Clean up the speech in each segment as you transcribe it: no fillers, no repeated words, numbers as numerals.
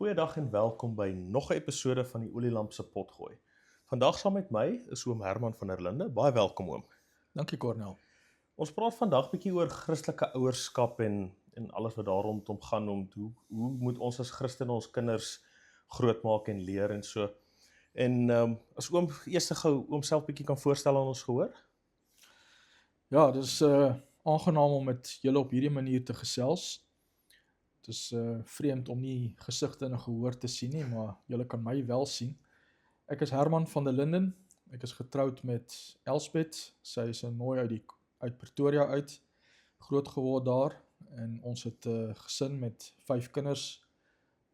Goeiedag en welkom by nog 'n episode van die Olielamp se potgooi. Vandag saam met my is oom Herman van der Linde. Baie welkom oom. Dankie Cornel. Ons praat vandag bietjie oor Christelike ouerskap en alles wat daar rondom gaan om hoe moet ons as Christene ons kinders grootmaak en leer en so. En as oom eers gou oom self bietjie kan voorstel aan ons gehoor. Ja, dis aangenaam om met julle op hierdie manier te gesels. Het is vreemd om nie gesigte en gehoor te sien nie, maar julle kan my wel sien. Ek is Herman van der Linden. Ek is getroud met Elsbeth. Sy is 'n nooi uit Pretoria uit, groot geword daar, en ons het 'n gesin met 5 kinders,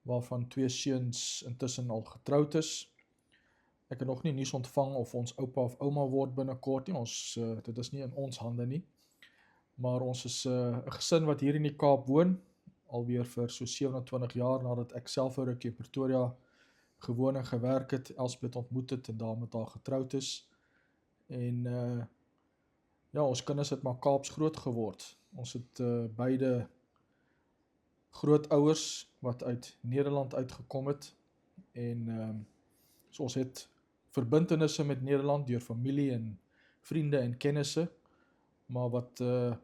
waarvan 2 seuns intussen al getroud is. Ek het nog nie nuus ontvang of ons oupa of ouma word binnekort nie. Dit is nie in ons hande nie. Maar ons is 'n gesin wat hier in die Kaap woon, alweer vir so 27 jaar nadat ek self 'n rukkie in Pretoria gewoon en gewerk het, Elsbeth ontmoet het en daar met haar getroud is. En ja, ons kinders het maar Kaaps groot geword. Ons het beide grootouers wat uit Nederland uitgekom het. En so ons het verbintenisse met Nederland deur familie en vriende en kennisse. Maar wat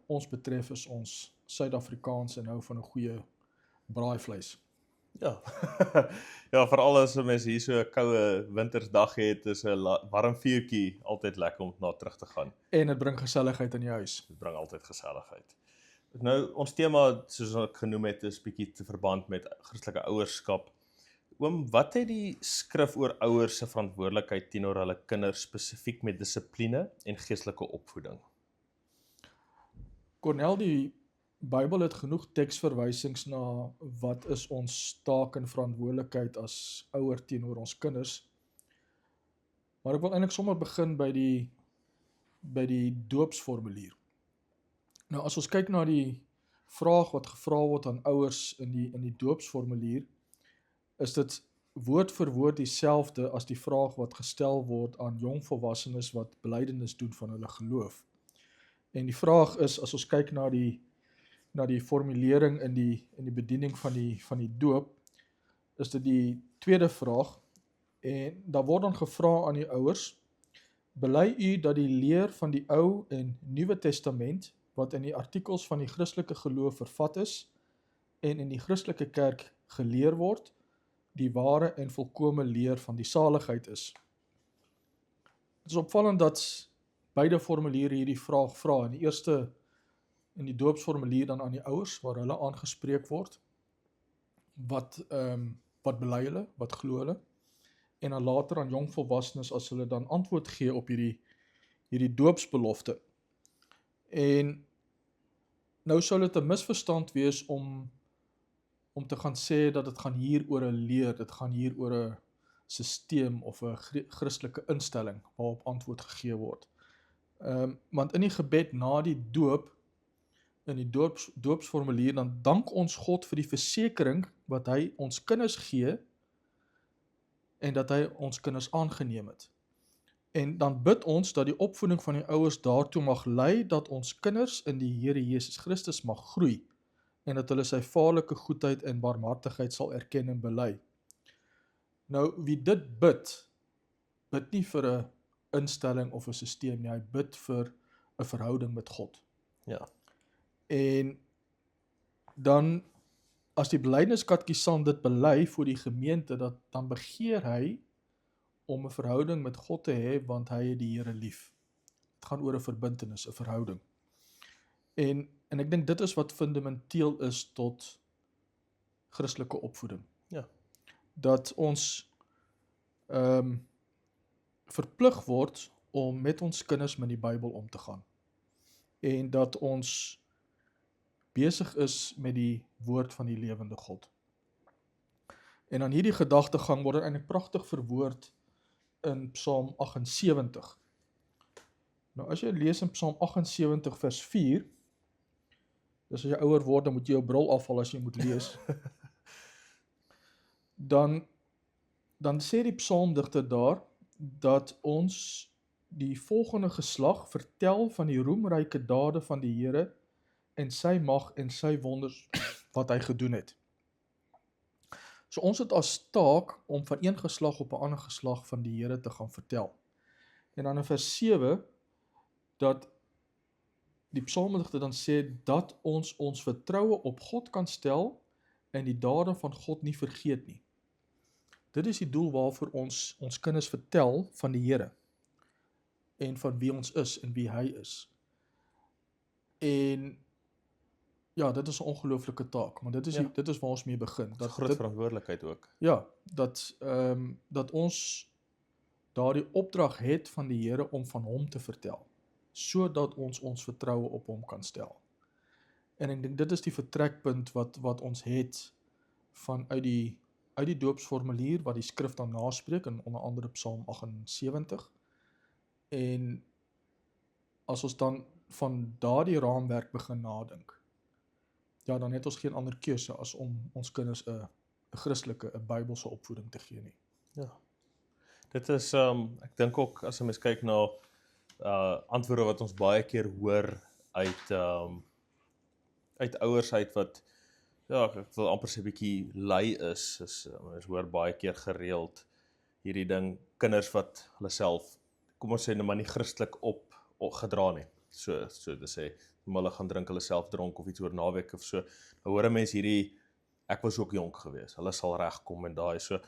ons betref is ons Suid-Afrikaans en hou van 'n goeie braaivleis. Ja. Ja, veral as 'n mens hier so 'n koue wintersdag het, is 'n warm vuurtjie altyd lekker om na terug te gaan. En dit bring geselligheid in die huis. Dit bring altyd geselligheid. Nou, ons tema, soos ek genoem het, is bietjie te verband met Christelike ouerskap. Oom, wat het die skrif oor ouers se verantwoordelikheid teenoor hulle kinders spesifiek met dissipline en geestelike opvoeding? Cornel, die Bybel het genoeg teksverwysings na wat is ons taak en verantwoordelikheid as ouer teenoor ons kinders. Maar ek wil eintlik sommer begin by die doopsformulier. Nou as ons kyk na die vraag wat gevra word aan ouers in die doopsformulier, is dit woord vir woord dieselfde as die vraag wat gestel word aan jongvolwassenes wat belydenis doen van hulle geloof. En die vraag is, as ons kyk na die formulering in die bediening van die doop, is dit die tweede vraag, en daar word dan gevra aan die ouers: bely u dat die leer van die Ou en Nuwe Testament, wat in die artikels van die Christelike geloof vervat is, en in die Christelike kerk geleer word, die ware en volkome leer van die saligheid is. Het is opvallend dat beide formuliere hierdie vraag vra. In die eerste, in die doopsformulier dan aan die ouers, waar hulle aangespreek word, wat bely hulle, wat glo hulle, en dan later aan jongvolwassenes as hulle dan antwoord gee op hierdie doopsbelofte. En nou sou dit 'n misverstand wees om te gaan sê dat dit gaan hier oor 'n leer, dit gaan hier oor 'n sisteem of 'n Christelike instelling waarop antwoord gegee word. Want in die gebed na die doop, in die doopsformulier, dan dank ons God vir die versekering wat hy ons kinders gee en dat hy ons kinders aangeneem het. En dan bid ons dat die opvoeding van die ouers daartoe mag lei dat ons kinders in die Here Jesus Christus mag groei en dat hulle sy vaderlike goedheid en barmhartigheid sal erken en bely. Nou, wie dit bid nie vir 'n instelling of 'n sisteem nie, hy bid vir 'n verhouding met God. Ja. En dan, as die belydenskatkisan dit bely vir die gemeente, dan begeer hy om 'n verhouding met God te hê, want hy het die Here lief. Het gaan oor 'n verbintenis, 'n verhouding. En ek dink dit is wat fundamenteel is tot Christelike opvoeding. Ja. Dat ons verplig word om met ons kinders met die Bybel om te gaan. En dat ons besig is met die woord van die lewende God. En aan hierdie gedagtegang word eintlik pragtig verwoord in Psalm 78. Nou as jy lees in Psalm 78 vers 4, dis as jy ouer word, dan moet jy jou bril afhaal as jy moet lees, dan sê die psalmdigter daar, dat ons die volgende geslag vertel van die roemryke dade van die Here en sy mag en sy wonders wat hy gedoen het. So ons het as taak om van een geslag op 'n ander geslag van die Here te gaan vertel. En dan in vers 7 dat die psalmdigter dan sê dat ons vertroue op God kan stel en die dade van God nie vergeet nie. Dit is die doel waarvoor ons kinders vertel van die Here en van wie ons is en wie hy is. En ja, dit is 'n ongelooflike taak, maar dit is waar ons mee begin. Dat groot verantwoordelikheid ook. Ja, dat ons daardie opdrag het van die Here om van hom te vertel, sodat ons vertroue op hom kan stel. En ek dink dit is die vertrekpunt wat ons het uit die doopsformulier wat die skrif dan naspreek in onder andere Psalm 78. En as ons dan van daardie raamwerk begin nadink, ja, dan het ons geen ander keuse as om ons kinders 'n Christelike, 'n Bybelse opvoeding te gee nie. Ja. Dit is ek dink ook as 'n mens kyk na antwoorde wat ons baie keer hoor uit ouers uit wat ja, ek wil amper sê 'n bietjie lui is ons hoor baie keer gereeld hierdie ding kinders wat hulle self kom ons sê nou maar nie Christelik opgedra nie. So te sê, hulle gaan drink hulle self dronk of iets oor naweek of so. Nou hoor 'n mens hierdie ek was ook jonk gewees. Hulle sal regkom en daai so.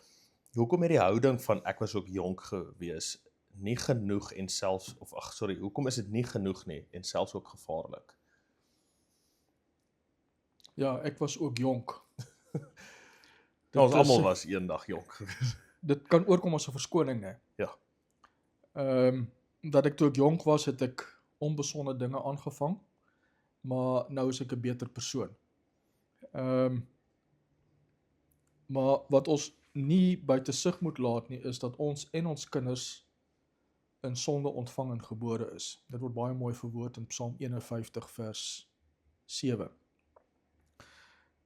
Hoekom het die houding van ek was ook jonk gewees nie genoeg en selfs hoekom is dit nie genoeg nie en selfs ook gevaarlik? Ja, ek was ook jonk. Ons almal was eendag jonk gewees. Dit kan oorkom as 'n verskoning, né? Ja. Dat ek toe ek jonk was, het ek onbesonde dinge aangevang, maar nou is ek 'n beter persoon. Maar wat ons nie buite sig moet laat nie, is dat ons en ons kinders in sonde ontvang en gebore is. Dit word baie mooi verwoord in Psalm 51 vers 7.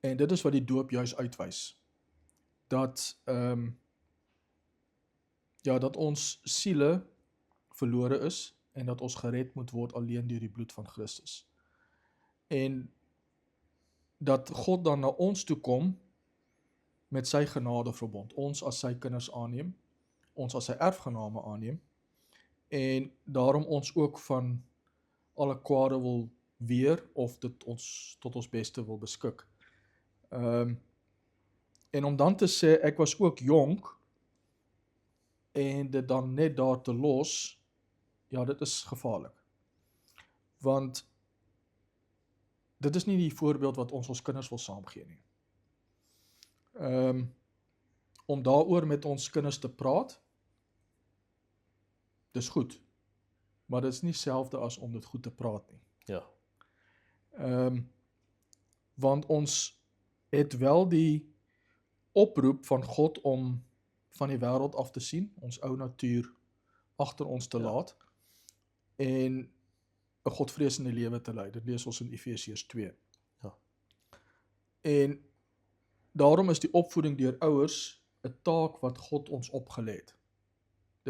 En dit is wat die doop juis uitwys. Dat dat ons siele verlore is en dat ons gered moet word alleen deur die bloed van Christus. En dat God dan na ons toe kom met sy genadeverbond, ons as sy kinders aanneem, ons as sy erfgename aanneem, en daarom ons ook van alle kwade wil weer, of dit ons tot ons beste wil beskik. En om dan te sê, ek was ook jonk, en dit dan net daar te los, ja, dit is gevaarlik. Want dit is nie die voorbeeld wat ons kinders wil saamgee nie. Om daaroor met ons kinders te praat, dis goed, maar dit is nie selfde as om dit goed te praat nie. Ja. Want ons het wel die oproep van God om van die wêreld af te sien, ons ou natuur agter ons te laat, en 'n godvreesende lewe te lei. Dit lees ons in Efesiërs 2. Ja. En daarom is die opvoeding deur ouers 'n taak wat God ons opgelê het.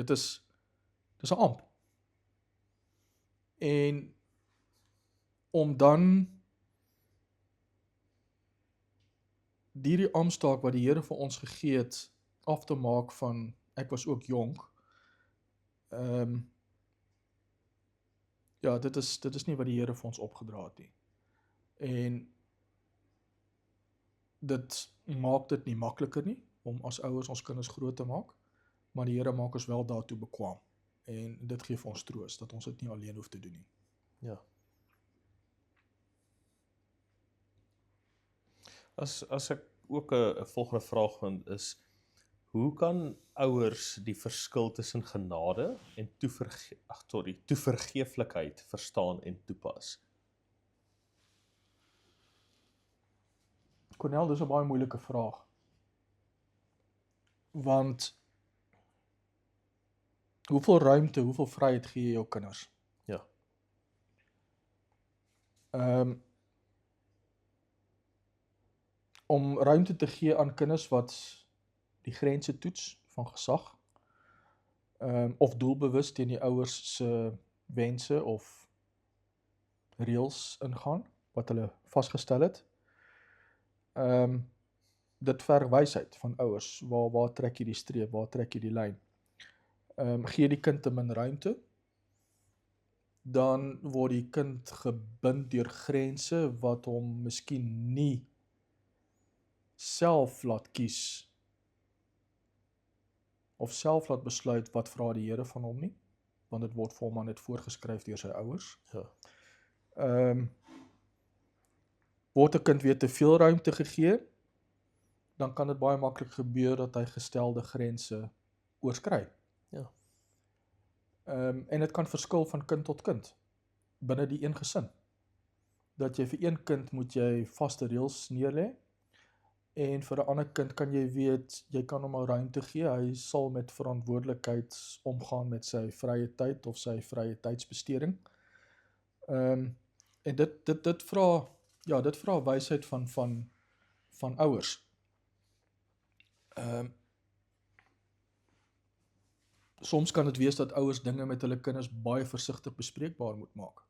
Dis 'n amp. En om dan die amptaak wat die Here vir ons gegee het, af te maak van ek was ook jonk. Ja, dit is nie wat die Here vir ons opgedra het nie. En dit maak dit nie makliker nie, om as ouers ons kinders groot te maak, maar die Here maak ons wel daartoe bekwaam. En dit gee vir ons troos, dat ons dit nie alleen hoef te doen nie. Ja. As ek ook 'n volgende vraag vind is, hoe kan ouers die verskil tussen genade en toevergeeflikheid verstaan en toepas? Cornel, dis 'n baie moeilike vraag. Want hoeveel ruimte, hoeveel vryheid gee jy jou kinders? Ja. Om ruimte te gee aan kinders wat die grense toets van gesag, of doelbewus teen die ouers se wense of reëls ingaan, wat hulle vasgestel het. dit verg wysheid van ouers. Waar trek jy die streep, waar trek jy die lyn? Gee die kind te min ruimte, dan word die kind gebind deur grense wat hom miskien nie self laat kies of self laat besluit wat vra die Here van hom nie, want dit word vir hom maar net voorgeskryf deur sy ouers. Ja. Word 'n kind weer te veel ruimte gegee, dan kan dit baie maklik gebeur dat hy gestelde grense oorskry. Ja. En dit kan verskil van kind tot kind, binne die een gesin. Dat jy vir een kind moet jy vaste reëls neerlê, en vir 'n ander kind kan jy weet, jy kan hom al ruimte gee, hy sal met verantwoordelikheid omgaan met sy vrye tyd of sy vrye tydsbesteding. En dit vra wysheid van ouers. Soms kan dit wees dat ouers dinge met hulle kinders baie versigtig bespreekbaar moet maak.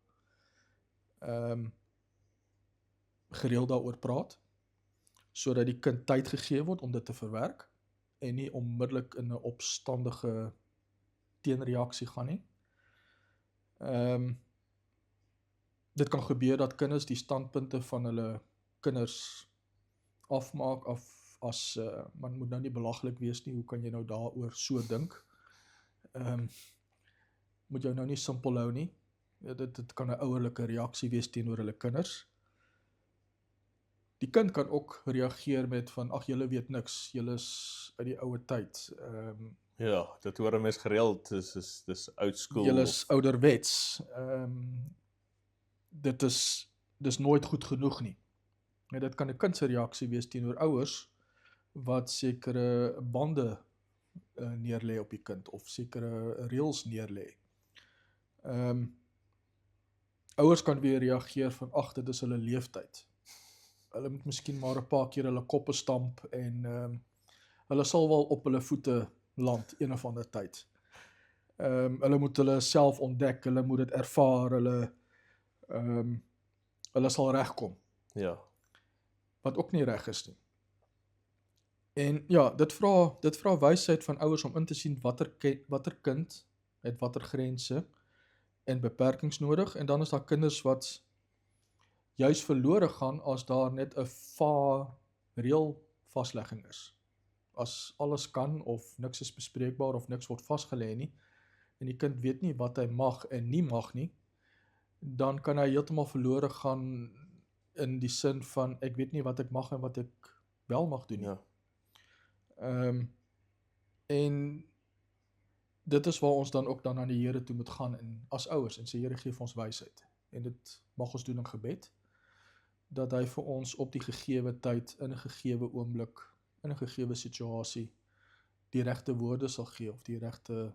Gereeld daaroor praat, sodat die kind tyd gegee word om dit te verwerk, en nie onmiddellik in 'n opstandige teenreaksie gaan nie. Dit kan gebeur dat kinders die standpunte van hulle kinders afmaak, as man moet nou nie belaglik wees nie, hoe kan jy nou daaroor so dink? Moet jou nou nie simpel hou nie. Dit kan 'n ouerlike reaksie wees teenoor hulle kinders. Die kind kan ook reageer met van, ag, julle weet niks, julle is uit die oue tyd. Ja, dit hoor 'n mens gereeld, dis oud school. Julle is ouderwets. Dis nooit goed genoeg nie. En dit kan 'n kind se reaksie wees teenoor ouers wat sekere bande neerlê op die kind, of sekere reëls neerlê. Ouers kan weer reageer van, ag, dit is hulle leeftyd. Hulle moet miskien maar 'n paar keer hulle koppe stamp, en hulle sal wel op hulle voete land een of ander tyd. Hulle moet hulle self ontdek, hulle moet dit ervaar, hulle sal regkom. Ja. Wat ook nie reg is nie. En ja, dit vra wysheid van ouers om in te sien watter kind het watter grense en beperkings nodig, en dan is daar kinders wat juis verlore gaan as daar net 'n reël vaslegging is. As alles kan, of niks is bespreekbaar, of niks word vasgelê nie, en die kind weet nie wat hy mag en nie mag nie, dan kan hy heeltemal verlore gaan in die sin van, ek weet nie wat ek mag en wat ek wel mag doen nie. Ja. En dit is waar ons dan ook dan aan die Here toe moet gaan, en as ouers, en sê, Here, gee vir ons wysheid. En dit mag ons doen in gebed, dat hy vir ons op die gegewe tyd, in 'n gegewe oomblik, in 'n gegewe situasie, die regte woorde sal gee, of die regte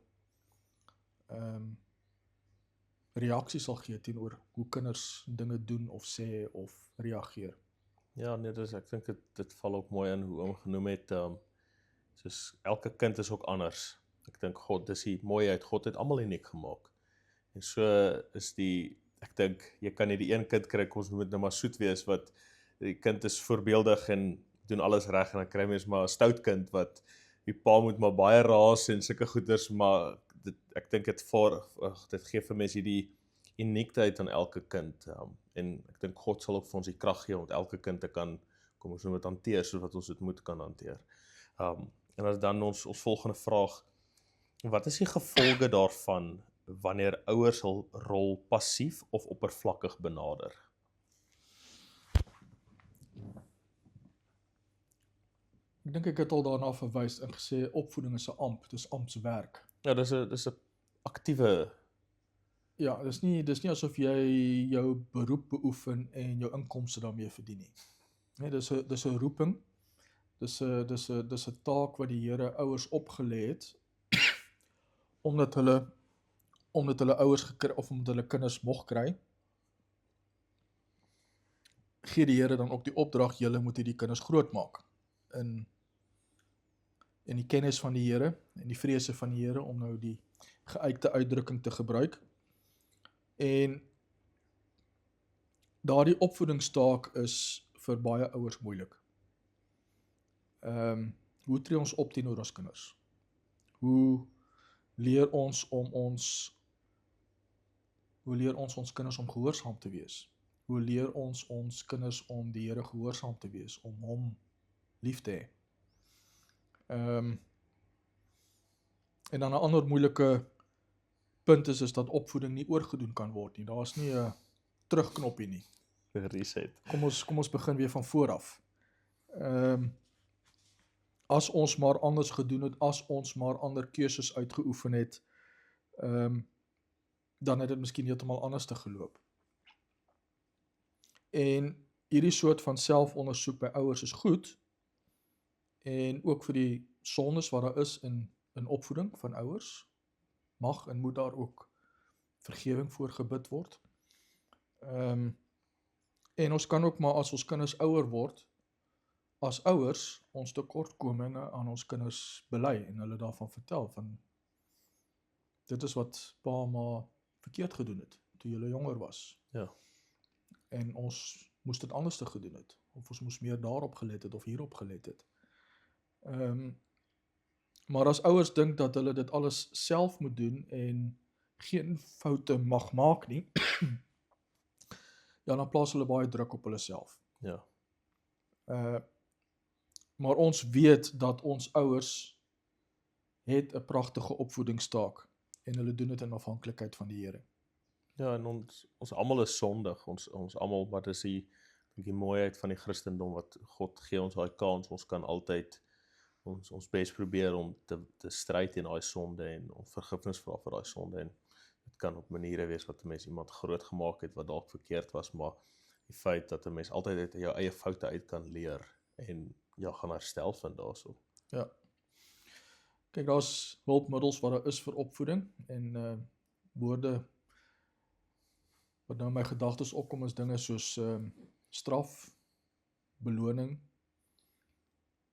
reaksie sal gee teenoor hoe kinders dinge doen of sê of reageer. Ja, nee, ek dink dit val ook mooi in hoe oom genoem het, soos elke kind is ook anders. Ek dink God, dis die mooiheid, God het almal uniek gemaak. En so is ek dink, jy kan nie die een kind kry, ons moet nou maar soet wees, wat die kind is voorbeeldig en doen alles reg, en dan kry mens maar 'n stout kind, wat die pa moet maar baie raas en sulke goeders, maar ek dink dit gee vir mense die uniektheid aan elke kind, en ek dink God sal ook vir ons die krag gee om elke kind te kan, kom ons noem dit, hanteer, soos wat ons dit moet kan hanteer. En as dan ons volgende vraag, wat is die gevolge daarvan wanneer ouers hul rol passief of oppervlakkig benader? Ek dink ek het al daarna verwys en gesê, opvoeding is 'n amp, dis ampswerk. Ja, dis 'n aktiewe. Ja, dis nie asof jy jou beroep beoefen en jou inkomste daarmee verdien nie. Nee, dis 'n roeping. Dis 'n taak wat die Here ouers opgelê het omdat hulle ouers gekry, of omdat hulle kinders mog kry. Gee die Here dan ook die opdrag, julle moet hierdie kinders grootmaak in die kennis van die Here en die vrese van die Here, om nou die geuite uitdrukking te gebruik. En daardie opvoedingstaak is vir baie ouers moeilik. Hoe tree ons op teenoor ons kinders? Hoe leer ons ons kinders om gehoorsaam te wees? Hoe leer ons kinders om die Here gehoorsaam te wees, om hom lief te hê? En dan 'n ander moeilike punt is dat opvoeding nie oorgedoen kan word nie. Daar is nie 'n terugknoppie nie. Reset. Kom ons begin weer van voor af. As ons maar anders gedoen het, as ons maar ander keuses uitgeoefen het, dan het dit miskien heeltemal anders te geloop. En hierdie soort van selfondersoek by ouers is goed, en ook vir die sondes wat daar is in opvoeding van ouers, mag en moet daar ook vergewing voor gebid word. En ons kan ook maar as ons kinders ouer word, as ouers ons tekortkominge aan ons kinders bely en hulle daarvan vertel, van dit is wat pa en ma verkeerd gedoen het, toe julle jonger was. Ja. En ons moes dit anders te gedoen het, of ons moes meer daarop gelet het, of hierop gelet het. Maar as ouers dink dat hulle dit alles self moet doen, en geen foute mag maak nie, ja, dan plaas hulle baie druk op hulle self. Ja. Maar ons weet dat ons ouers het 'n pragtige opvoedingstaak, en hulle doen dit in afhanklikheid van die Here. Ja, en ons almal is sondig, ons almal, maar dis die mooiheid van die Christendom, wat God gee ons daai kans, ons kan altyd ons bes probeer om te stry teen daai sonde, en om vergifnis vra vir daai sonde, en dit kan op maniere wees wat 'n mens iemand groot gemaak het, wat dalk verkeerd was, maar die feit dat 'n mens altyd uit jou eie foute uit kan leer, en ja, gaan herstel vind daarso. Ja. Kyk, daar's hulpmiddels wat daar is vir opvoeding, en woorde wat nou in my gedagtes opkom is dinge soos straf, beloning,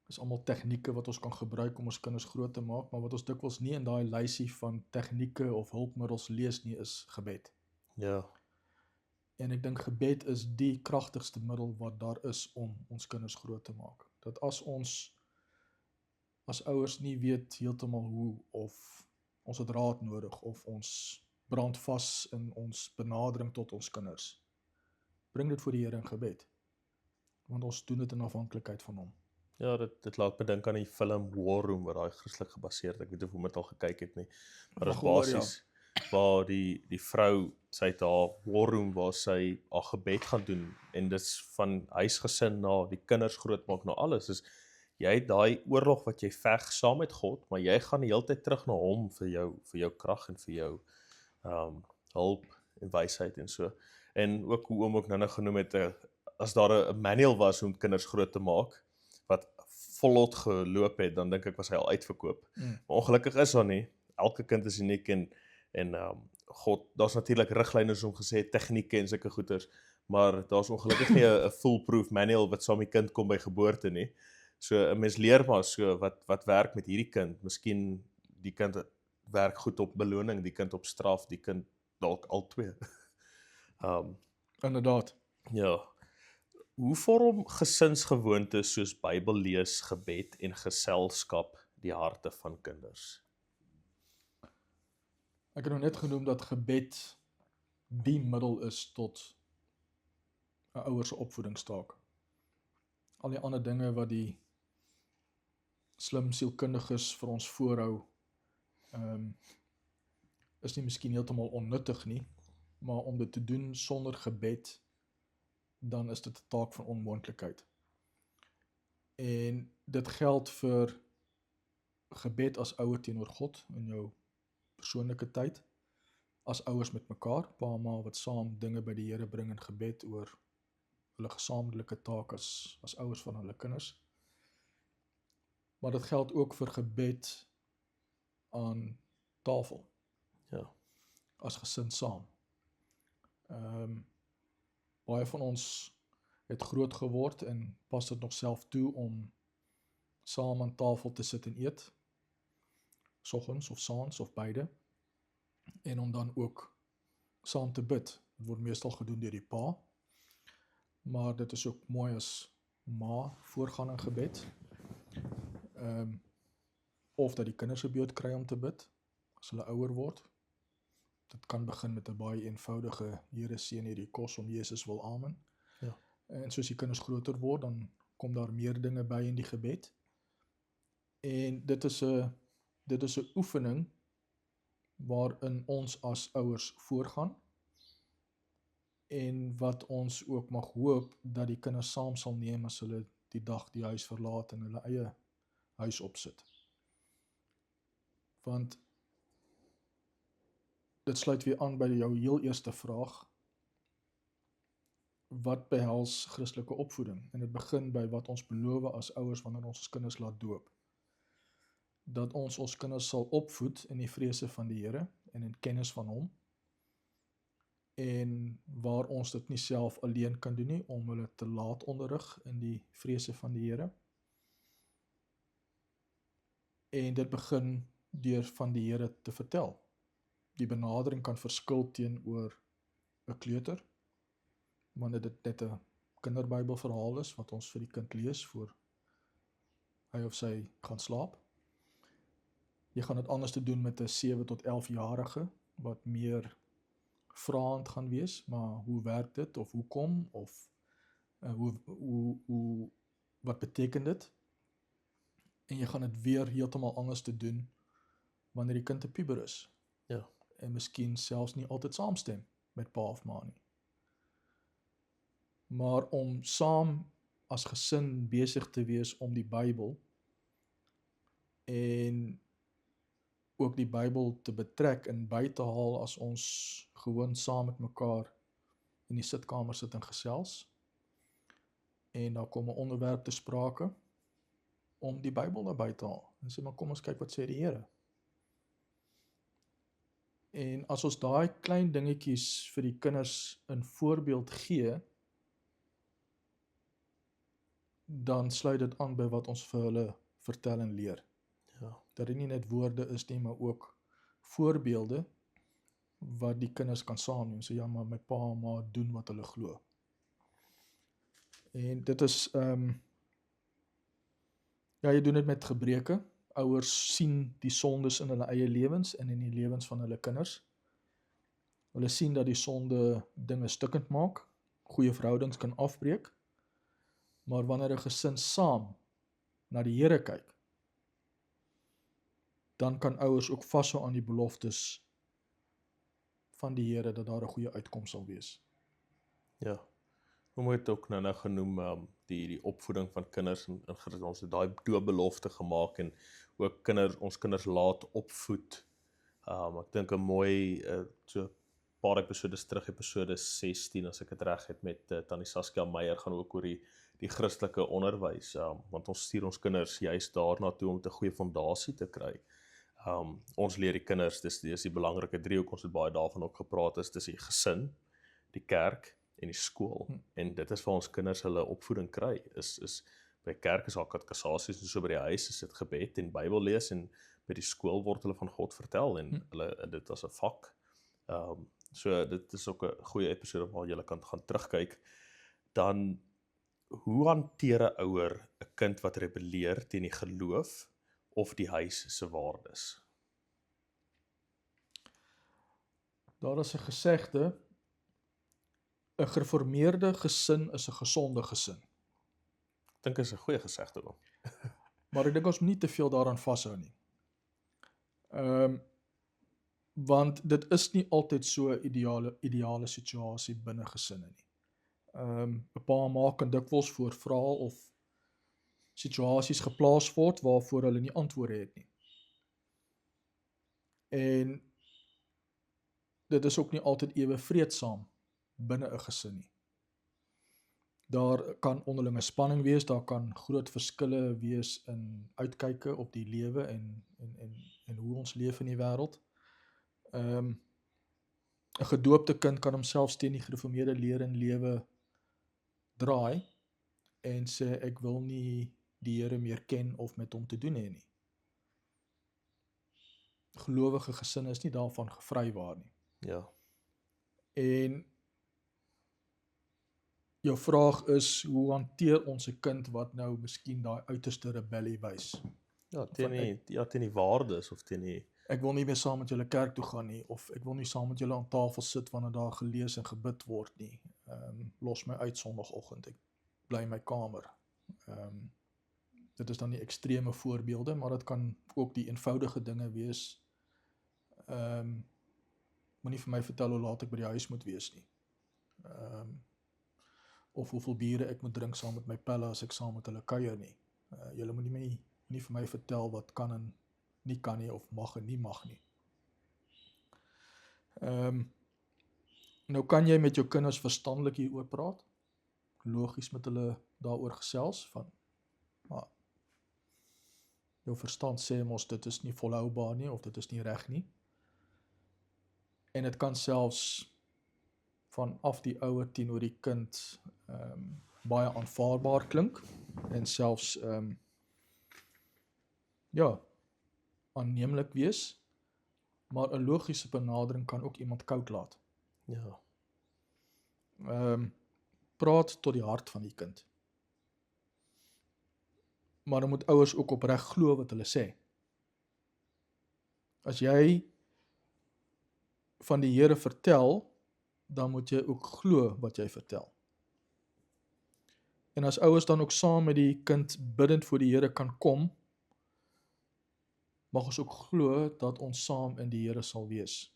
is almal tegnieke wat ons kan gebruik om ons kinders groot te maak, maar wat ons dikwels nie in daai lysie van tegnieke of hulpmiddels lees nie, is gebed. Ja. En ek dink gebed is die kragtigste middel wat daar is om ons kinders groot te maak. Dat as ons as ouers nie weet heeltemal hoe, of ons het raad nodig, of ons brand vas in ons benadering tot ons kinders, bring dit voor die Here in gebed, want ons doen dit in afhanklikheid van hom. Ja, dit laat me dink aan die film War Room, wat daai Christelik gebaseerd, ek weet of jy dit al gekyk het nie, maar dit is basies waar die vrou, sy het haar War Room waar sy haar gebed gaan doen, en dit is van huisgesin na die kinders grootmaak, na alles, is jy het daai oorlog wat jy veg saam met God, maar jy gaan die hele tyd terug na hom vir jou krag en vir jou hulp en wysheid en so. En ook hoe oom ook nou genoem het, as daar 'n manual was hoe om kinders groot te maak, wat volot geloop het, dan dink ek was hy al uitverkoop. Maar ongelukkig is daar nie. Elke kind is uniek, en God, daar's natuurlik riglyne soos om gesê, tegnieke en sulke goeters, maar daar's ongelukkig nie 'n foolproof manual wat saam die kind kom by geboorte nie. So 'n mens leer maar so wat werk met hierdie kind. Miskien die kind werk goed op beloning, die kind op straf, die kind dalk al twee. Inderdaad. Ja. Hoe vorm gesinsgewoontes soos Bybel lees, gebed en geselskap die harte van kinders? Ek het nou net genoem dat gebed die middel is tot 'n ouer se opvoedingstaak. Al die ander dinge wat die slim sielkundiges vir ons voorhou, is nie miskien heeltemal onnuttig nie, maar om dit te doen sonder gebed, dan is dit 'n taak van onmoontlikheid. En dit geld vir gebed as ouer teenoor God in jou persoonlike tyd, as ouers met mekaar, pa en ma wat saam dinge by die Here bring in gebed oor hulle gesamentlike taak as ouers van hulle kinders. Maar dit geld ook vir gebed aan tafel, Ja. as gesin saam. Baie van ons het groot geword en pas dit nog self toe om saam aan tafel te sit en eet, soggens of saans of beide, en om dan ook saam te bid. Dit word meestal gedoen deur die pa, maar dit is ook mooi as ma voorgaan in gebed. Of dat die kinders 'n beurt kry om te bid, as hulle ouer word. Dit kan begin met 'n baie eenvoudige, Here seën hierdie kos om Jesus wil, amen. Ja. En soos die kinders groter word, dan kom daar meer dinge by in die gebed. En dit is 'n oefening waarin ons as ouers voorgaan, en wat ons ook mag hoop dat die kinders saam sal neem as hulle die dag die huis verlaat en hulle eie huis opsit. Want dit sluit weer aan by jou heel eerste vraag, wat behels Christelike opvoeding? En dit begin by wat ons beloof as ouers wanneer ons kinders laat doop. Dat ons kinders sal opvoed in die vrese van die Here en in kennis van hom, en waar ons dit nie self alleen kan doen nie, om hulle te laat onderrig in die vrese van die Here. En dit begin deur van die Here te vertel. Die benadering kan verskil teenoor 'n kleuter, wanneer dit net 'n kinderbybelverhaal is wat ons vir die kind lees voor hy of sy gaan slaap. Jy gaan dit anders te doen met 'n 7 tot 11-jarige wat meer vraend gaan wees, maar hoe werk dit, of hoekom, of wat beteken dit? En jy gaan dit weer heeltemal anders te doen wanneer die kind 'n puber is. Ja. En miskien selfs nie altyd saamstem met pa of ma nie. Maar om saam as gesin besig te wees om die Bybel en ook die Bybel te betrek en by te haal as ons gewoon saam met mekaar in die sitkamer sit en gesels, en daar kom 'n onderwerp te sprake, om die Bybel naby te haal en sê, maar kom ons kyk wat sê die Here. En as ons daai klein dingetjies vir die kinders in voorbeeld gee, dan sluit dit aan by wat ons vir hulle vertel en leer. Ja. Dat dit nie net woorde is nie, maar ook voorbeelde wat die kinders kan saamneem. So ja, maar my pa en ma doen wat hulle glo. En dit is ja, jy doen dit met gebreke. Ouers sien die sondes in hulle eie lewens en in die lewens van hulle kinders. Hulle sien dat die sonde dinge stukkend maak, goeie verhoudings kan afbreek, maar wanneer 'n gesin saam na die Here kyk, dan kan ouers ook vashou aan die beloftes van die Here dat daar 'n goeie uitkoms sal wees. Ja. Hoe het ook nou genoem, die opvoeding van kinders, en ons het daai doopbelofte gemaak, en ook ons kinders laat opvoed. Ek dink 'n mooi, so paar episodes terug, episode 16, as ek dit reg het, met Tannie Saskia Meyer, gaan ook oor die Christelike onderwys, want ons stuur ons kinders juist daarna toe om 'n goeie fondasie te kry. Ons leer die kinders, dis die belangrike driehoek, ons het baie daarvan ook gepraat, dis die gesin, die kerk en die skool. En dit is waar ons kinders hulle opvoeding kry. Is by kerk is daar katekisasies, en so by die huis is dit gebed en Bybel lees, en by die skool word hulle van God vertel, en hulle dit as 'n vak. So dit is ook 'n goeie episode waar jy kan gaan terugkyk. Dan, hoe hanteer 'n ouer 'n kind wat rebelleer teen die geloof of die huis se waardes? Daar is 'n gesegde, 'n gereformeerde gesin is 'n gesonde gesin. Ek dink is 'n goeie gesegde ook. Maar ek dink ons moet nie te veel daaraan vashou nie. Want dit is nie altyd so 'n ideale situasie binne gesinne nie. 'n Pa en ma kan dikwels voor vrae of situasies geplaas word waarvoor hulle nie antwoorde het nie. En dit is ook nie altyd ewe vreedsaam binne 'n gesin nie. Daar kan onderlinge spanning wees, daar kan groot verskille wees in uitkyke op die lewe en hoe ons leef in die wêreld. 'n Gedoopte kind kan homself teen die gereformeerde leer en lewe draai en sê ek wil nie die Here meer ken of met hom te doen hê nie. Gelowige gesinne is nie daarvan gevrywaar nie. Ja. En jou vraag is, hoe hanteer ons 'n kind wat nou miskien daai uiterste rebellie wys? Ja, van teen die waardes of teen die ek wil nie meer saam met julle kerk toe gaan nie, of ek wil nie saam met julle aan tafel sit wanneer daar gelees en gebid word nie. Los my uit Sondagoggend, ek bly in my kamer. Dit is dan nie extreme voorbeelde, maar dit kan ook die eenvoudige dinge wees. Moenie vir my vertel hoe laat ek by die huis moet wees nie. Of hoeveel biere ek moet drink saam met my pelle as ek saam met hulle kuier nie. Julle moet nie vir my vertel wat kan en nie kan nie, of mag en nie mag nie. Nou kan jy met jou kinders verstandelik hieroor praat, logies met hulle daaroor gesels, maar jou verstand sê mos dit is nie volhoubaar nie, of dit is nie reg nie. En dit kan selfs vanaf die ouer teenoor die kind baie aanvaarbaar klink, en selfs aanneemlik wees, maar 'n logiese benadering kan ook iemand koud laat. ja, Praat tot die hart van die kind. Maar dan moet ouers ook opreg glo wat hulle sê. As jy van die Here vertel, dan moet jy ook glo wat jy vertel. En as ouers dan ook saam met die kind bidend voor die Here kan kom, mag ons ook glo dat ons saam in die Here sal wees.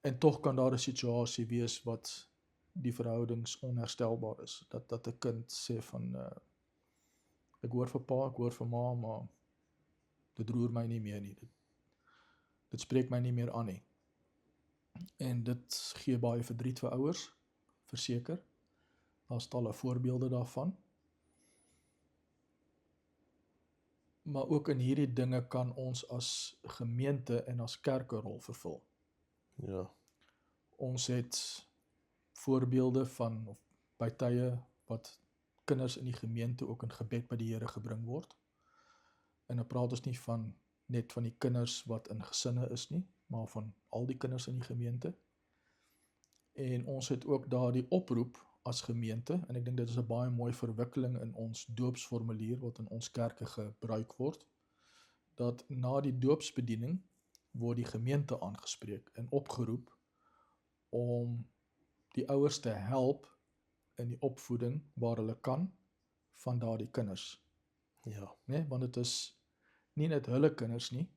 En tog kan daar 'n situasie wees wat die verhoudings onherstelbaar is. Dat 'n kind sê van, ek hoor vir pa, ek hoor vir ma, maar dit roer my nie meer nie. Dit spreek my nie meer aan nie. En dit gee baie verdriet vir ouers, verseker. Daar's talle voorbeelde daarvan. Maar ook in hierdie dinge kan ons as gemeente en as kerk 'n rol vervul. ja, Ons het voorbeelde van, of by tye wat kinders in die gemeente ook in gebed by die Here gebring word. En dan praat ons nie net van die kinders wat in gesinne is nie, maar van al die kinders in die gemeente. En ons het ook daardie oproep as gemeente, en ek dink dit is 'n baie mooi verwikkeling in ons doopsformulier wat in ons kerke gebruik word, dat na die doopsbediening word die gemeente aangespreek en opgeroep om die ouers te help in die opvoeding waar hulle kan van daardie kinders. ja, Want dit is nie net hulle kinders nie.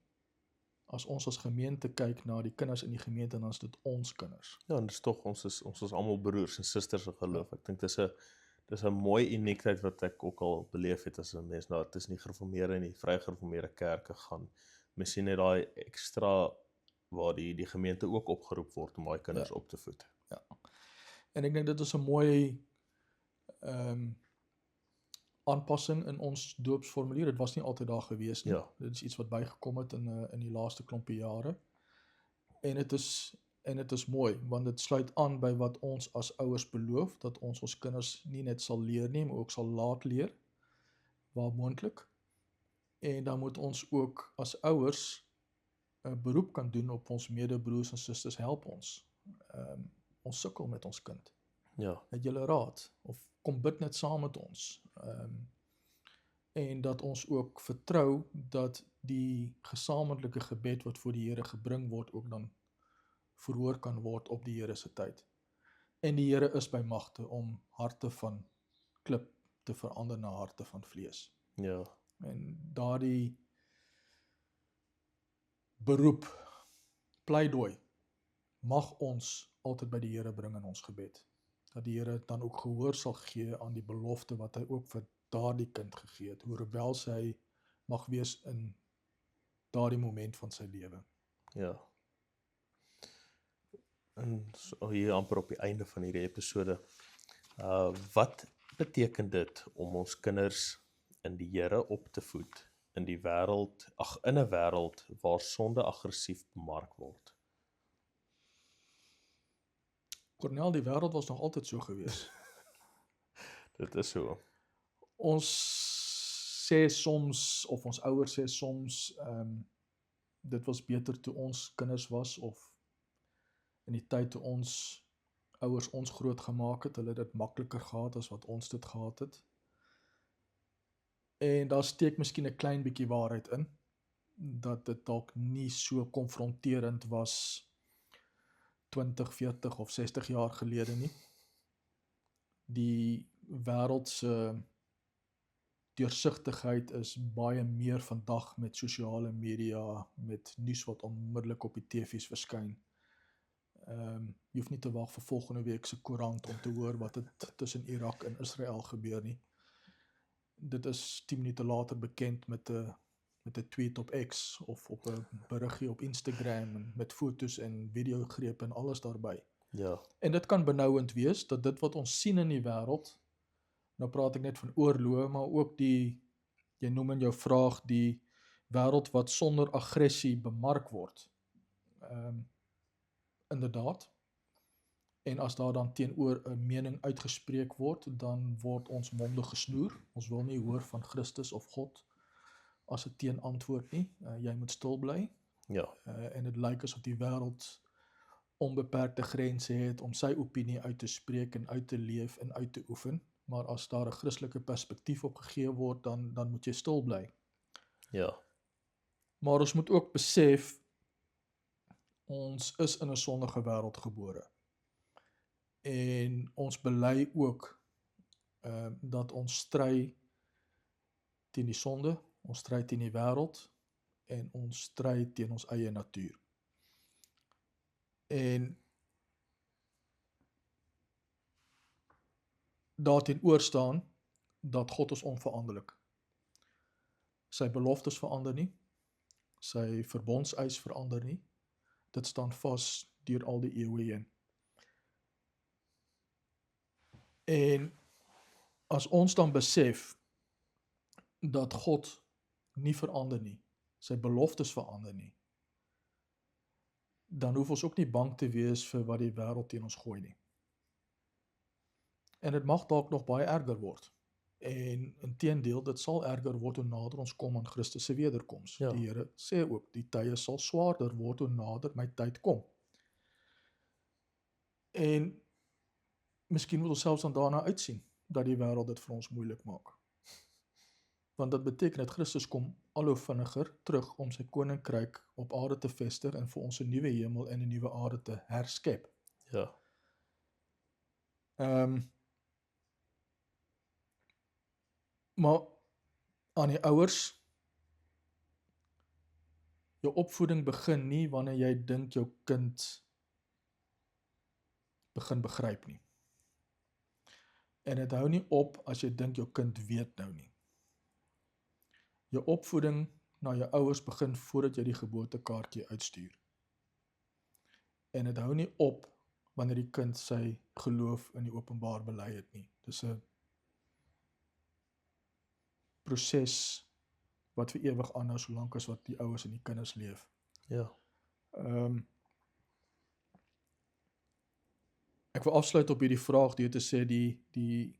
As ons as gemeente kyk na die kinders in die gemeente, dan is dit ons kinders. ja, en dis tog ons is almal broers en susters in geloof. Ek dink dis 'n mooi uniekheid wat ek ook al beleef het as 'n mens na tussen die gereformeerde en die vrygereformeerde kerke gaan. Mens sien net daai ekstra waar die gemeente ook opgeroep word om daai kinders op te voed. Ja. En ek dink dit is 'n mooi aanpassing in ons doopsformulier. Dit was nie altyd daar gewees nie. Ja. Dit is iets wat bygekom het in die laaste klompie jare. En dit is mooi, want dit sluit aan by wat ons as ouers beloof, dat ons kinders nie net sal leer nie, maar ook sal laat leer, waar moontlik. En dan moet ons ook as ouers 'n beroep kan doen op ons medebroers en susters, help ons. Ons sukkel met ons kind. Ja, Het julle raad, of kom bid net saam met ons. En dat ons ook vertrou dat die gesamentlike gebed wat voor die Here gebring word, ook dan verhoor kan word op die Here se tyd. En die Here is by magte om harte van klip te verander na harte van vlees. ja, En daardie beroep, pleidooi, mag ons altyd by die Here bring in ons gebed. Dat die Here dan ook gehoor sal gee aan die belofte wat hy ook vir daardie kind gegee het, hoe rebels hy mag wees in daardie moment van sy lewe. ja. En so hier amper op die einde van hierdie episode. Wat beteken dit om ons kinders in die Here op te voed in 'n wêreld waar sonde aggressief bemark word? Cornel, die wêreld was nog altyd so gewees. Dit is so. Ons sê soms, of ons ouers sê soms, dit was beter toe ons kinders was, of in die tyd toe ons ouers ons groot gemaak het, hulle het dit makliker gehad as wat ons dit gehad het. En daar steek miskien 'n klein bietjie waarheid in, dat dit dalk nie so konfronterend was 20, 40 of 60 jaar gelede nie. Die wêreld se deursigtigheid is baie meer vandag met sosiale media, met nuus wat onmiddellik op die TV's verskyn. Jy hoef nie te wag vir volgende week se koerant om te hoor wat het tussen Irak en Israel gebeur nie. Dit is 10 minute later bekend met 'n tweet op X of op 'n beriggie op Instagram en met foto's en videogrepe en alles daarbey. Ja, En dit kan benouend wees dat dit wat ons sien in die wêreld, nou praat ek net van oorloë, maar ook jy noem in jou vraag die wêreld wat sonder aggressie bemark word. Inderdaad. En as daar dan teenoor 'n mening uitgespreek word, dan word ons monde gesnoer. Ons wil nie hoor van Christus of God as 'n teenantwoord nie. Jy moet stil bly. ja, En dit lyk asof die wêreld onbeperkte grense het om sy opinie uit te spreek en uit te leef en uit te oefen. Maar as daar 'n Christelike perspektief op gegee word, dan moet jy stil bly. ja, Maar ons moet ook besef, ons is in 'n sondige wêreld gebore. En ons bely ook dat ons stry teen die sonde, ons stry teen die wêreld en ons stry teen ons eie natuur. En daarteenoor staan dat God is onveranderlik. Sy beloftes verander nie, sy verbondseis verander nie. Dit staan vas deur al die eeue heen. En as ons dan besef dat God nie verander nie, sy beloftes verander nie, dan hoef ons ook nie bang te wees vir wat die wêreld teen ons gooi nie. En dit mag dalk nog baie erger word. En inteendeel, dit sal erger word hoe nader ons kom aan Christus se wederkoms. Ja. Die Here sê ook, die tye sal swaarder word hoe nader my tyd kom. En miskien moet ons selfs dan daarna uitsien dat die wêreld dit vir ons moeilik maak. Want dit beteken dat Christus kom al hoe vinniger terug om sy koninkryk op aarde te vestig en vir ons 'n nuwe hemel en 'n nuwe aarde te herskep. ja, Maar aan die ouers, jou opvoeding begin nie wanneer jy dink jou kind begin begryp nie. En dit hou nie op as jy dink jou kind weet nou nie. Jou opvoeding na jou ouers begin voordat jy die geboortekaartjie uitstuur. En dit hou nie op wanneer die kind sy geloof in die openbaar bely het nie. Dis 'n proses wat vir ewig aanhou solank as wat die ouers en die kinders leef. ja, Ek wil afsluit op hierdie vraag deur te sê die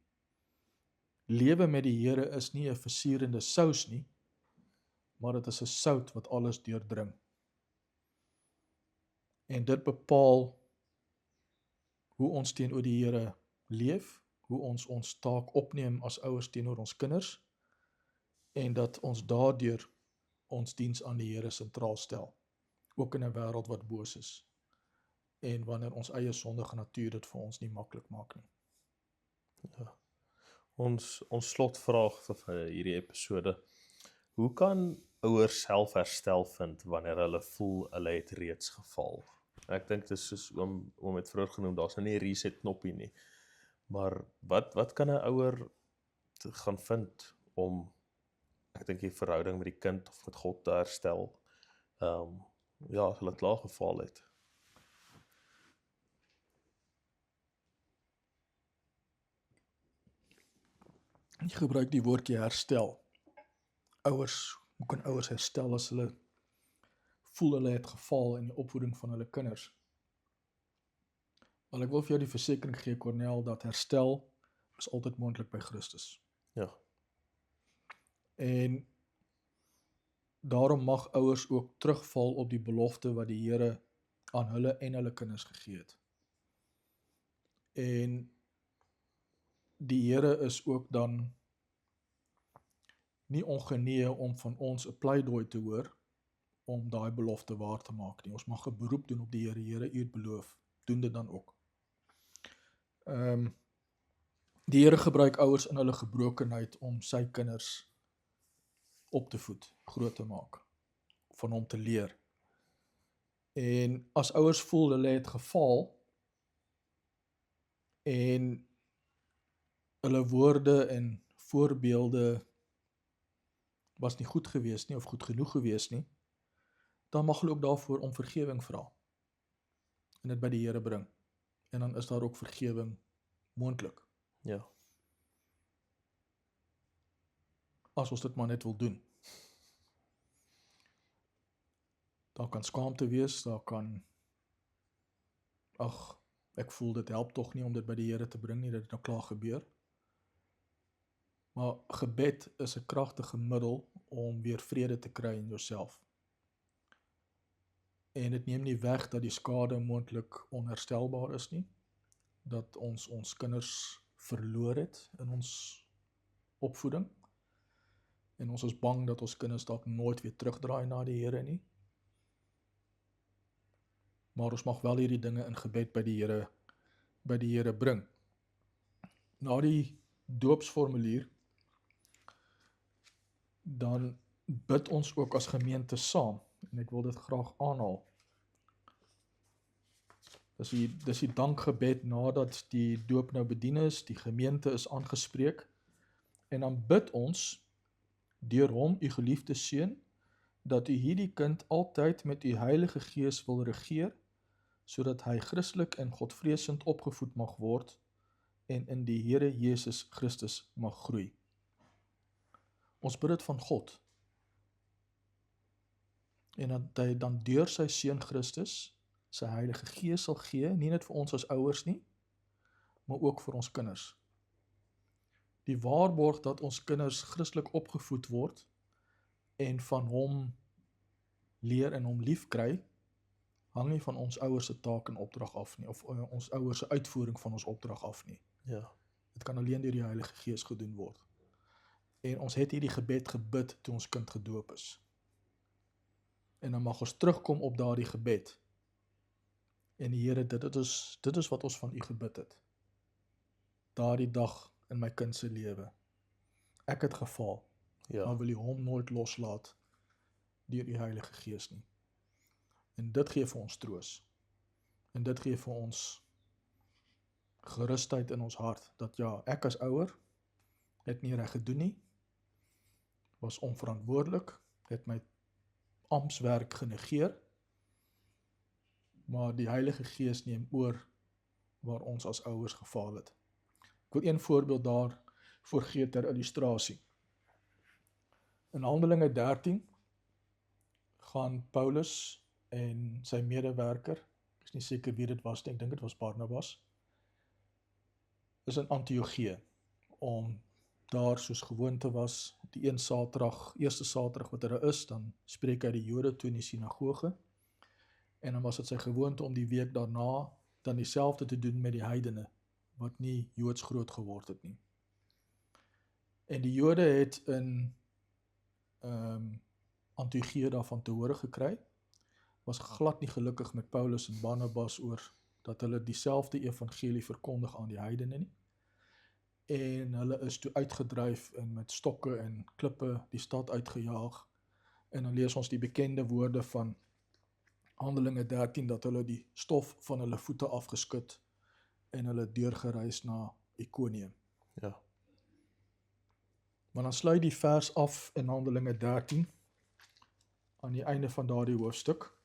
lewe met die Here is nie 'n versierende sous nie, maar dit is 'n sout wat alles deurdring. En dit bepaal hoe ons teenoor die Here leef, hoe ons taak opneem as ouers teenoor ons kinders, en dat ons daardeur ons diens aan die Here sentraal stel, ook in 'n wêreld wat boos is, en wanneer ons eie sondige natuur dit vir ons nie maklik maak nie. Ons slotvraag vir hierdie episode: hoe kan ouers selfherstel vind wanneer hulle voel hulle het reeds geval? Ek dink dis soos oom het vroeër genoem, daar's nou nie 'n reset knoppie nie. Maar wat kan 'n ouer gaan vind om, ek dink, die verhouding met die kind of met God te herstel? Ja, as hulle klaar geval het. Jy gebruik die woordjie herstel. Hoe kan ouers herstel as hulle voel hulle het geval in die opvoeding van hulle kinders? Wel, ek wil vir jou die versekering gee, Cornel, dat herstel is altyd moontlik by Christus. Ja, En daarom mag ouers ook terugval op die belofte wat die Here aan hulle en hulle kinders gegee het. En die Here is ook dan nie ongenee om van ons 'n pleidooi te hoor om daai belofte waar te maak nie. Ons mag 'n beroep doen op die Here. Here, U het beloof, doen dit dan ook. Die Here gebruik ouers in hulle gebrokenheid om sy kinders op te voed, groot te maak, van hom te leer. En as ouers voel hulle het gefaal en hulle woorde en voorbeelde was nie goed gewees nie of goed genoeg gewees nie, dan mag hulle ook daarvoor om vergewing vra en dit by die Here bring. En dan is daar ook vergewing moontlik, Ja. as ons dit maar net wil doen. Daar kan skaamte wees, daar kan, ek voel dit help tog nie om dit by die Here te bring nie, dat dit nou klaar gebeur. Maar gebed is 'n kragtige middel om weer vrede te kry in jouself. En dit neem nie weg dat die skade moontlik onherstelbaar is nie, dat ons kinders verloor het in ons opvoeding, en ons is bang dat ons kinders dalk nooit weer terugdraai na die Here nie. Maar ons mag wel hierdie dinge in gebed by die Here bring. Na die doopsformulier, dan bid ons ook as gemeente saam, en ek wil dit graag aanhaal. Dis die dankgebed nadat die doop nou bedien is, die gemeente is aangespreek, en dan bid ons deur hom, u geliefde seun, dat u hierdie kind altyd met u Heilige Gees wil regeer, sodat hy Christelik en Godvreesend opgevoed mag word en in die Here Jesus Christus mag groei. Ons bid dit van God. En dat hy dan deur sy seun Christus sy Heilige Gees sal gee, nie net vir ons as ouers nie, maar ook vir ons kinders. Die waarborg dat ons kinders Christelik opgevoed word en van hom leer en hom lief kry, hang nie van ons ouers se taak en opdrag af nie, of ons ouers se uitvoering van ons opdrag af nie. Ja. Dit kan alleen deur die Heilige Gees gedoen word. En ons het hierdie gebed gebid toe ons kind gedoop is. En dan mag ons terugkom op daardie gebed. En die Here, dit is wat ons van u gebid het. Daardie dag in my kind se lewe. Ek het gefaal, Ja. maar wil u hom nooit loslaat deur die Heilige Gees nie. En dit gee vir ons troos. En dit gee vir ons gerusheid in ons hart, dat ja, ek as ouer het nie reg gedoen nie, was onverantwoordelik, het my amptswerk genegeer, maar die Heilige Gees neem oor waar ons as ouers gefaal het. Ek wil een voorbeeld daarvoor gee ter illustrasie. In Handelinge 13 gaan Paulus en sy medewerker, ek is nie seker wie dit was nie, ek dink dit was Barnabas, is in Antiochië, om daar soos gewoonte was, die eerste Saterdag wat hulle is, dan spreek hy die Jode toe in die sinagoge, en dan was dit sy gewoonte om die week daarna dan dieselfde te doen met die heidene, wat nie Joods groot geword het nie. En die Jode het in Antiochië daarvan te hore gekry, was glad nie gelukkig met Paulus en Barnabas oor dat hulle dieselfde evangelie verkondig aan die heidene nie. En hulle is toe uitgedryf en met stokke en klippe die stad uitgejaag. En dan lees ons die bekende woorde van Handelinge 13, dat hulle die stof van hulle voete afgeskit en hulle deurgereis na Ikonium. Ja. Maar dan sluit die vers af in Handelinge 13 aan die einde van daardie hoofstuk.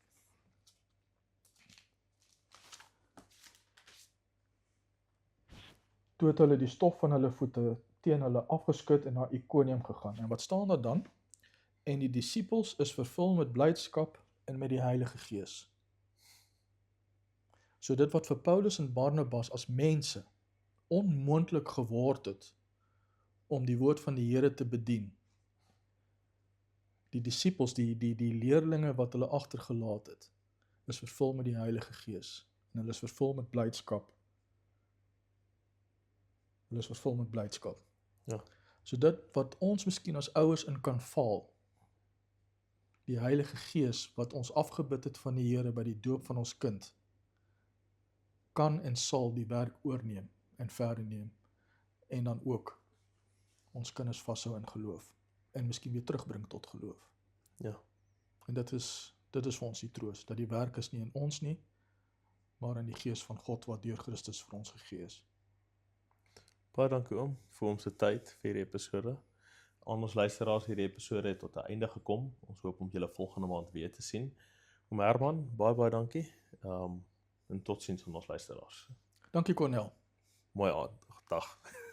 Toe het hulle die stof van hulle voete teen hulle afgeskit en na Ikonium gegaan. En wat staan daar dan? En die disippels is vervul met blydskap en met die Heilige Gees. So dit wat vir Paulus en Barnabas as mense onmoontlik geword het om die woord van die Here te bedien. Die disippels, die leerlinge wat hulle agtergelaat het, is vervul met die Heilige Gees. En hulle is vervul met blydskap. Hulle is vervul met blydskap. Ja. So dit wat ons miskien as ouers in kan val, die Heilige Gees wat ons afgebid het van die Here by die doop van ons kind, kan en sal die werk oorneem en verder neem en dan ook ons kinders vashou in geloof en miskien weer terugbring tot geloof. Ja. En dit is vir ons die troos, dat die werk is nie in ons nie, maar in die Gees van God wat deur Christus vir ons gegee is. Baie dankie oom vir ons tyd vir hierdie episode. Aan ons luisteraars, hierdie episode het tot 'n einde gekom. Ons hoop om julle volgende maand weer te sien. Oom Herman, baie dankie. En totsiens aan ons luisteraars. Dankie Cornel. Mooi aand, dag.